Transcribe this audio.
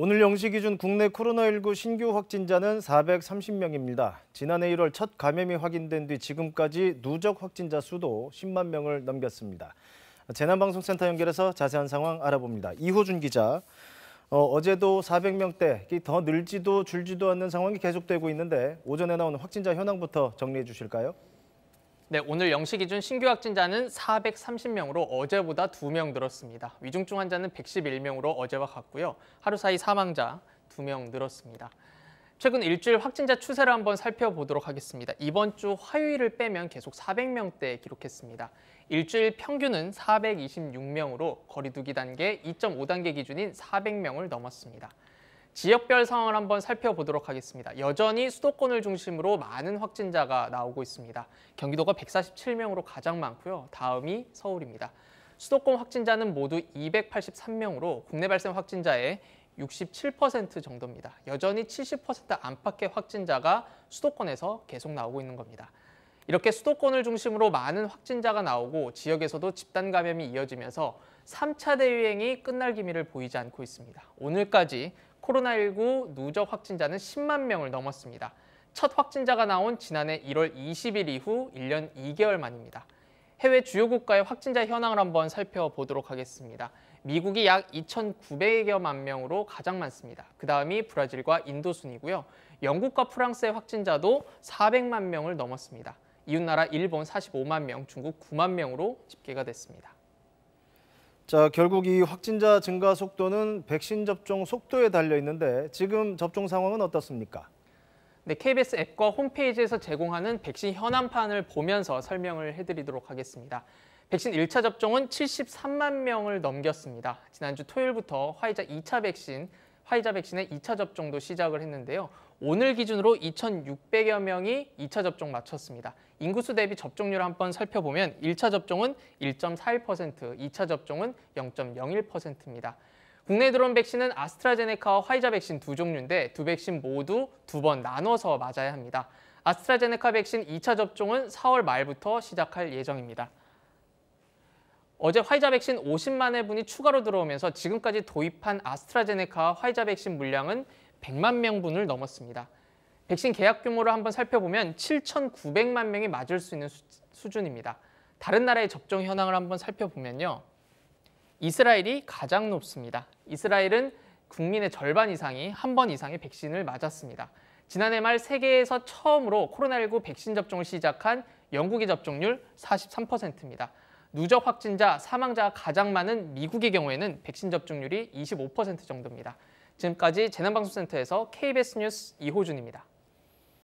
오늘 0시 기준 국내 코로나19 신규 확진자는 430명입니다. 지난해 1월 첫 감염이 확인된 뒤 지금까지 누적 확진자 수도 10만 명을 넘겼습니다. 재난방송센터 연결해서 자세한 상황 알아봅니다. 이호준 기자, 어제도 400명대, 더 늘지도 줄지도 않는 상황이 계속되고 있는데 오전에 나온 확진자 현황부터 정리해 주실까요? 네, 오늘 0시 기준 신규 확진자는 430명으로 어제보다 2명 늘었습니다. 위중증 환자는 111명으로 어제와 같고요. 하루 사이 사망자 2명 늘었습니다. 최근 일주일 확진자 추세를 한번 살펴보도록 하겠습니다. 이번 주 화요일을 빼면 계속 400명대 기록했습니다. 일주일 평균은 426명으로 거리 두기 단계 2.5단계 기준인 400명을 넘었습니다. 지역별 상황을 한번 살펴보도록 하겠습니다. 여전히 수도권을 중심으로 많은 확진자가 나오고 있습니다. 경기도가 147명으로 가장 많고요. 다음이 서울입니다. 수도권 확진자는 모두 283명으로 국내 발생 확진자의 67% 정도입니다. 여전히 70% 안팎의 확진자가 수도권에서 계속 나오고 있는 겁니다. 이렇게 수도권을 중심으로 많은 확진자가 나오고 지역에서도 집단 감염이 이어지면서 3차 대유행이 끝날 기미를 보이지 않고 있습니다. 오늘까지 코로나19 누적 확진자는 10만 명을 넘었습니다. 첫 확진자가 나온 지난해 1월 20일 이후 1년 2개월 만입니다. 해외 주요 국가의 확진자 현황을 한번 살펴보도록 하겠습니다. 미국이 약 2,900여만 명으로 가장 많습니다. 그 다음이 브라질과 인도 순이고요. 영국과 프랑스의 확진자도 400만 명을 넘었습니다. 이웃나라 일본 45만 명, 중국 9만 명으로 집계가 됐습니다. 자, 결국 이 확진자 증가 속도는 백신 접종 속도에 달려 있는데 지금 접종 상황은 어떻습니까? 네, KBS 앱과 홈페이지에서 제공하는 백신 현황판을 보면서 설명을 해드리도록 하겠습니다. 백신 1차 접종은 73만 명을 넘겼습니다. 지난주 토요일부터 화이자 백신의 2차 접종도 시작을 했는데요. 오늘 기준으로 2,600여 명이 2차 접종 마쳤습니다. 인구수 대비 접종률을 한번 살펴보면 1차 접종은 1.41%, 2차 접종은 0.01%입니다. 국내에 들어온 백신은 아스트라제네카와 화이자 백신 두 종류인데 두 백신 모두 2번 나눠서 맞아야 합니다. 아스트라제네카 백신 2차 접종은 4월 말부터 시작할 예정입니다. 어제 화이자 백신 50만 회분이 추가로 들어오면서 지금까지 도입한 아스트라제네카와 화이자 백신 물량은 100만 명분을 넘었습니다. 백신 계약 규모를 한번 살펴보면 7,900만 명이 맞을 수 있는 수준입니다. 다른 나라의 접종 현황을 한번 살펴보면요. 이스라엘이 가장 높습니다. 이스라엘은 국민의 절반 이상이 한 번 이상의 백신을 맞았습니다. 지난해 말 세계에서 처음으로 코로나19 백신 접종을 시작한 영국의 접종률 43%입니다. 누적 확진자, 사망자가 가장 많은 미국의 경우에는 백신 접종률이 25% 정도입니다. 지금까지 재난방송센터에서 KBS 뉴스 이호준입니다.